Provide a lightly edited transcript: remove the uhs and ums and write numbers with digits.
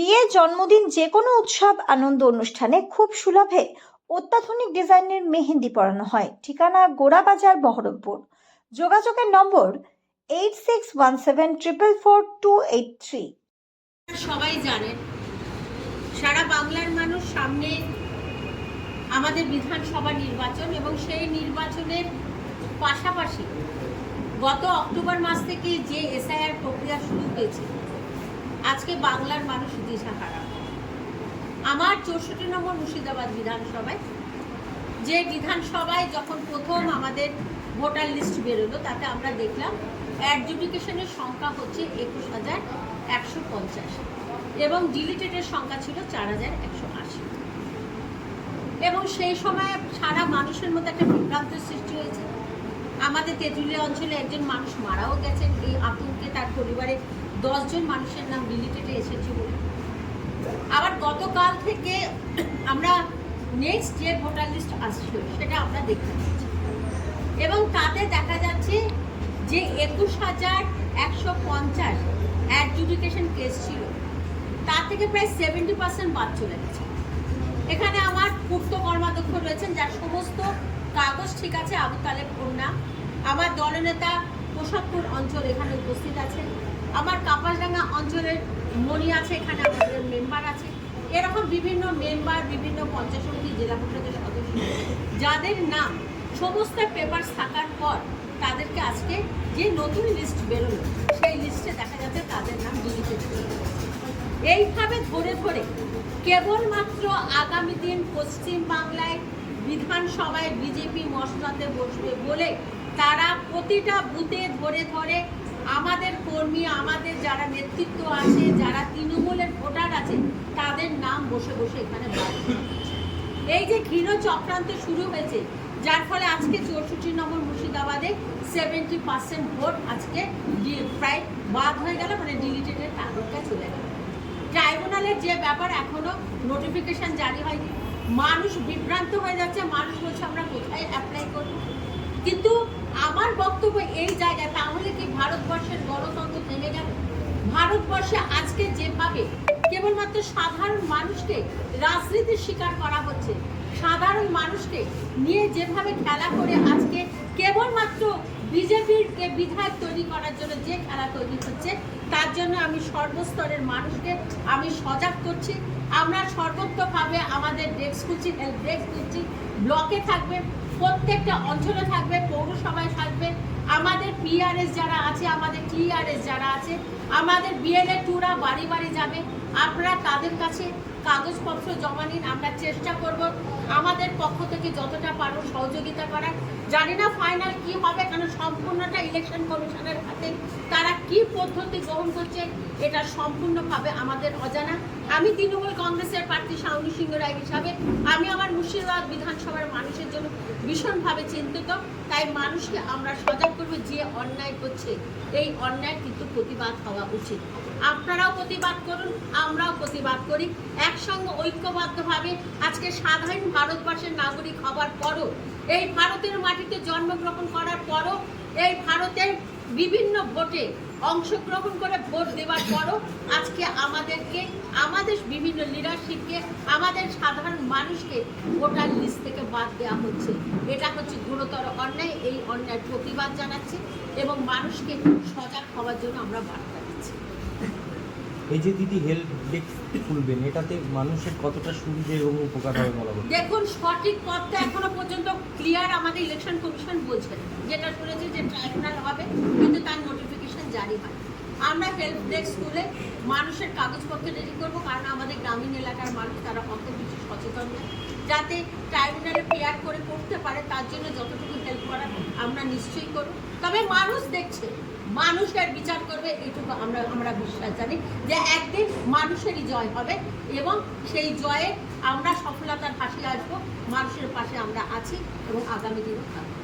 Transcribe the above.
বিয়ে, জন্মদিন, যে কোনো উৎসব আনন্দ অনুষ্ঠানে খুব সুলভে অত্যাধুনিক ডিজাইনের মেহেন্দি পরানো হয়। ঠিকানা গোড়াবাজার, বহরমপুর। যোগাযোগের নম্বর 8617444283। সবাই জানেন, সারা বাংলার মানুষ সামনে আমাদের বিধানসভা নির্বাচন এবং সেই নির্বাচনের পাশাপাশি গত অক্টোবর মাস থেকে যে এসআইআর প্রক্রিয়া শুরু হয়েছে, আজকে বাংলার মানুষ দিশাহারা। আমার 64 নম্বর মুর্শিদাবাদ বিধানসভায়, যে বিধানসভায় যখন প্রথম আমাদের ভোটার লিস্ট বেরোলো, তাতে আমরা দেখলাম অ্যাডজুডিকেশনের সংখ্যা হচ্ছে 21,150 এবং ডিলিটেডের সংখ্যা ছিল 4,180। এবং সেই সময় সারা মানুষের মধ্যে একটা বিভ্রান্তির সৃষ্টি হয়েছে। আমাদের তেঁতুলিয়া অঞ্চলে একজন মানুষ মারাও গেছেন এই আতঙ্কে, তার পরিবারে 10 জন মানুষের নাম ডিলিটেডে এসেছে বলে। আবার গতকাল থেকে আমরা নেক্সট যে ভোটার লিস্ট আসছিল সেটা আমরা দেখতে পাচ্ছি এবং তাতে দেখা যাচ্ছে যে 21,150 অ্যাডজুডিকেশন কেস ছিল, তার থেকে প্রায় 70% বাদ চলে গেছে। এখানে আমার পূর্ত কর্মাধ্যক্ষ রয়েছেন, যার সমস্ত কাগজ ঠিক আছে, আবু তালেব কন্যা। আমার দলনেতা প্রসাদপুর অঞ্চল এখানে উপস্থিত আছে, আমার কাপাসডাঙ্গা অঞ্চলের মণি আছে, এখানে আমাদের মেম্বার আছে। এরকম বিভিন্ন মেম্বার, বিভিন্ন পঞ্চায়েত সমিতি, জেলা পরিষদের সদস্য, যাদের নাম সমস্ত পেপার থাকার পর তাদেরকে আজকে যে নতুন লিস্ট বেরোলো, সেই লিস্টে দেখা যাচ্ছে তাদের নাম ডিলিটেড হয়ে গেছে। এইভাবে ধরে ধরে কেবলমাত্র আগামী দিন পশ্চিম বাংলায় বিধানসভায় বিজেপি মসনদে বসবে বলে তারা প্রতিটা বুথে ধরে ধরে আমাদের কর্মী, আমাদের যারা নেতৃত্ব আছে, যারা তৃণমূলের ভোটার আছে, তাদের নাম বসে বসে এখানে বাদ। এই যে ঘৃণ চক্রান্ত শুরু হয়েছে, যার ফলে আজকে 64 নম্বর মুর্শিদাবাদে 70% ভোট আজকে প্রায় বাদ হয়ে গেল, মানে ডিলিটেডের তালিকা চলে গেল। ট্রাইব্যুনালের যে ব্যাপার, এখনো নোটিফিকেশন জারি হয়নি। মানুষ বিভ্রান্ত হয়ে যাচ্ছে, মানুষ বলছে আমরা কোথায় অ্যাপ্লাই করব। কিন্তু আমার বক্তব্য এই জায়গায়, তাহলে কি ভারতবর্ষের গণতন্ত্র থেমে গেল? ভারতবর্ষে আজকে যেভাবে কেবলমাত্র সাধারণ মানুষকে রাজনীতির শিকার করা হচ্ছে, সাধারণ মানুষকে নিয়ে যেভাবে খেলা করে আজকে কেবলমাত্র বিজেপির বিধায়ক তৈরি করার জন্য যে খেলা তৈরি হচ্ছে, তার জন্য আমি সর্বস্তরের মানুষকে আমি সজাগ করছি। আমরা সর্বত্রভাবে আমাদের ডেস্ক খুলছি, হেল্প ডেস্ক খুলছি, ব্লকে থাকবে, প্রত্যেকটা অঞ্চলে থাকবে, পৌরসভায় থাকবে, আমাদের পিআরএস যারা আছে, আমাদের টিআরএস যারা আছে, আমাদের বিএলএ টুরা বাড়ি বাড়ি যাবে। আপনারা তাদের কাছে কাগজপত্র জমা নিন, আমরা চেষ্টা করব আমাদের পক্ষ থেকে যতটা পারবো সহযোগিতা করার। জানি না ফাইনাল কি হবে, কারণ সম্পূর্ণটা ইলেকশন কমিশনের হাতে। তারা কি পদ্ধতি গ্রহণ করছে এটা সম্পূর্ণভাবে আমাদের অজানা। আমি তৃণমূল কংগ্রেসের প্রার্থী শাওনি সিংহ রায় হিসাবে আমি আমার মুর্শিদাবাদ বিধানসভার মানুষের জন্য ভীষণভাবে চিন্তিত। তাই মানুষকে আমরা সজাগ করবো, যে অন্যায় করছে এই অন্যায় কিন্তু প্রতিবাদ হওয়া উচিত। আপনারাও প্রতিবাদ করুন, আমরাও প্রতিবাদ করি, একসঙ্গে ঐক্যবদ্ধভাবে। আজকে সাধারণ ভারতবর্ষের নাগরিক হবার পরও, এই ভারতের মাটিতে জন্মগ্রহণ করার পরও, এই ভারতের বিভিন্ন ভোটে অংশগ্রহণ করে ভোট দেওয়ার পরও আজকে আমাদেরকে, আমাদের বিভিন্ন লিডারশিপকে, আমাদের সাধারণ মানুষকে ভোটার লিস্ট থেকে বাদ দেওয়া হচ্ছে। এটা হচ্ছে গুরুতর অন্যায়। এই অন্যায়ের প্রতিবাদ জানাচ্ছি এবং মানুষকে সজাগ হওয়ার জন্য আমরা বার্তা দিচ্ছি। এই যে দিদি হেল্প ডেস্ক খুলবেন, এটাতে মানুষের কতটা সুবিধা এবং উপকার হবে বলা হয়? দেখুন, সঠিক পথটা এখনো পর্যন্ত ক্লিয়ার আমাদের ইলেকশন কমিশন বলছে, যেটা শুনেছি যে ট্রাইব্যুনাল হবে, কিন্তু তার নোটিফিকেশন জারি হয়। আমরা হেল্প ডেস্ক খুলে মানুষের কাগজপত্র রেডি করবো, কারণ আমাদের গ্রামীণ এলাকার মানুষ তারা অত বেশি সচেতন নয়, যাতে ট্রাইব্যুনালে পেয়ার করে করতে পারে। তার জন্য যতটুকু হেল্প করার আমরা নিশ্চয়ই করব। তবে মানুষ দেখছে, মানুষ এর বিচার করবে, এইটুকু আমরা বিশ্বাস জানি যে একদিন মানুষেরই জয় হবে এবং সেই জয়ে আমরা সফলতার ফাঁসে আসবো। মানুষের পাশে আমরা আছি এবং আগামী দিনও থাকবো।